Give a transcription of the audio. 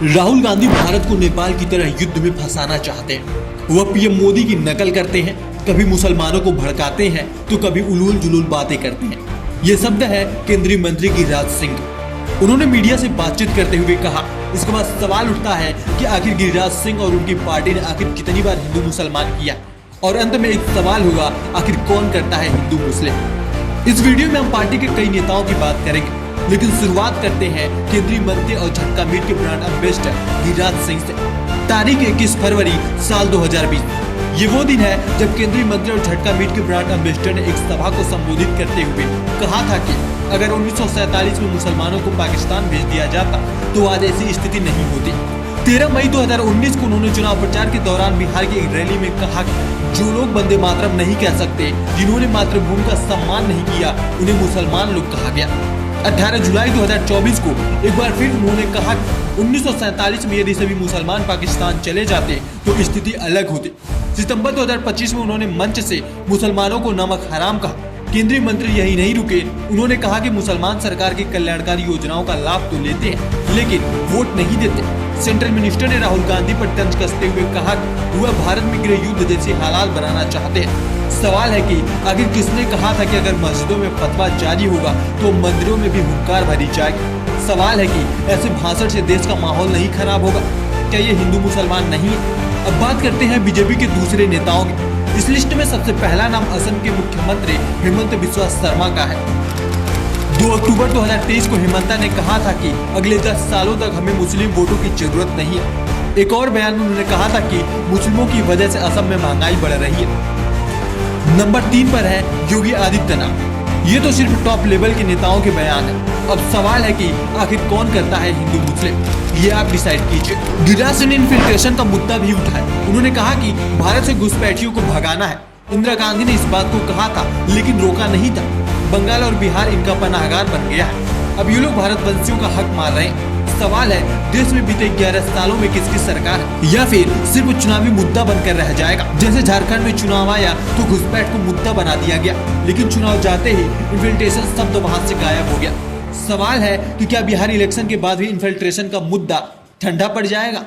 राहुल गांधी भारत को नेपाल की तरह युद्ध में फंसाना चाहते हैं। वह पीएम मोदी की नकल करते हैं, कभी मुसलमानों को भड़काते हैं तो कभी उलूल जुलूल बातें करते हैं। ये शब्द है केंद्रीय मंत्री गिरिराज सिंह। उन्होंने मीडिया से बातचीत करते हुए कहा, इसके बाद सवाल उठता है कि आखिर गिरिराज सिंह और उनकी पार्टी ने आखिर कितनी बार हिंदू मुसलमान किया, और अंत में एक सवाल होगा, आखिर कौन करता है हिंदू मुस्लिम। इस वीडियो में हम पार्टी के कई नेताओं की बात करेंगे, लेकिन शुरुआत करते हैं केंद्रीय मंत्री और झटका मीट के ब्रांड एम्बेसडर गिरिराज सिंह से। तारीख 21 फरवरी साल 2020। ये वो दिन है जब केंद्रीय मंत्री और झटका मीट के ब्रांड एम्बेसडर ने एक सभा को संबोधित करते हुए कहा था कि अगर 1947 में मुसलमानों को पाकिस्तान भेज दिया जाता तो आज ऐसी स्थिति नहीं होती। 13 मई 2019 को उन्होंने चुनाव प्रचार के दौरान बिहार की एक रैली में कहा कि जो लोग वंदे मातरम नहीं कह सकते, जिन्होंने मातृभूमि का सम्मान नहीं किया, उन्हें मुसलमान लोग कहा गया। 18 जुलाई 2024 को एक बार फिर उन्होंने कहा 1947 में यदि सभी मुसलमान पाकिस्तान चले जाते तो स्थिति अलग होती। सितंबर 2025 में उन्होंने मंच से मुसलमानों को नमक हराम कहा। केंद्रीय मंत्री यही नहीं रुके, उन्होंने कहा कि मुसलमान सरकार की कल्याणकारी योजनाओं का लाभ तो लेते हैं लेकिन वोट नहीं देते। सेंट्रल मिनिस्टर ने राहुल गांधी पर तंज कसते हुए कहा वह भारत में गृह युद्ध जैसे हालात बनाना चाहते हैं। सवाल है कि आखिर किसने कहा था कि अगर मस्जिदों में फतवा जारी होगा तो मंदिरों में भी हुंकार भरी जाएगी। सवाल है कि ऐसे भाषण से देश का माहौल नहीं खराब होगा। क्या ये हिंदू मुसलमान नहीं है? अब बात करते हैं बीजेपी के दूसरे नेताओं की। इस लिस्ट में सबसे पहला नाम असम के मुख्यमंत्री हेमंत बिस्वा शर्मा का है। 2 अक्टूबर 2023 को हेमंता ने कहा था कि अगले 10 सालों तक हमें मुस्लिम वोटों की जरूरत नहीं है। एक और बयान में उन्होंने कहा था कि मुस्लिमों की वजह से असम में महंगाई बढ़ रही है। नंबर 3 पर है योगी आदित्यनाथ। ये तो सिर्फ टॉप लेवल के नेताओं के बयान है। अब सवाल है कि आखिर कौन करता है हिंदू मुस्लिम, ये आप डिसाइड कीजिए। गिरिराज सिंह ने इन्फिल्ट्रेशन का मुद्दा भी उठाया। उन्होंने कहा कि भारत से घुसपैठियों को भगाना है। इंदिरा गांधी ने इस बात को कहा था लेकिन रोका नहीं था। बंगाल और बिहार इनका पनाहगार बन गया है। अब ये लोग भारतवंशियों का हक मार रहे हैं। सवाल है देश में बीते 11 सालों में किसकी सरकार है, या फिर सिर्फ चुनावी मुद्दा बनकर रह जाएगा। जैसे झारखंड में चुनाव आया तो घुसपैठ को मुद्दा बना दिया गया, लेकिन चुनाव जाते ही इन्फिल्ट्रेशन शब्द वहां से गायब हो गया। सवाल है कि क्या बिहार इलेक्शन के बाद भी इन्फिल्ट्रेशन का मुद्दा ठंडा पड़ जाएगा।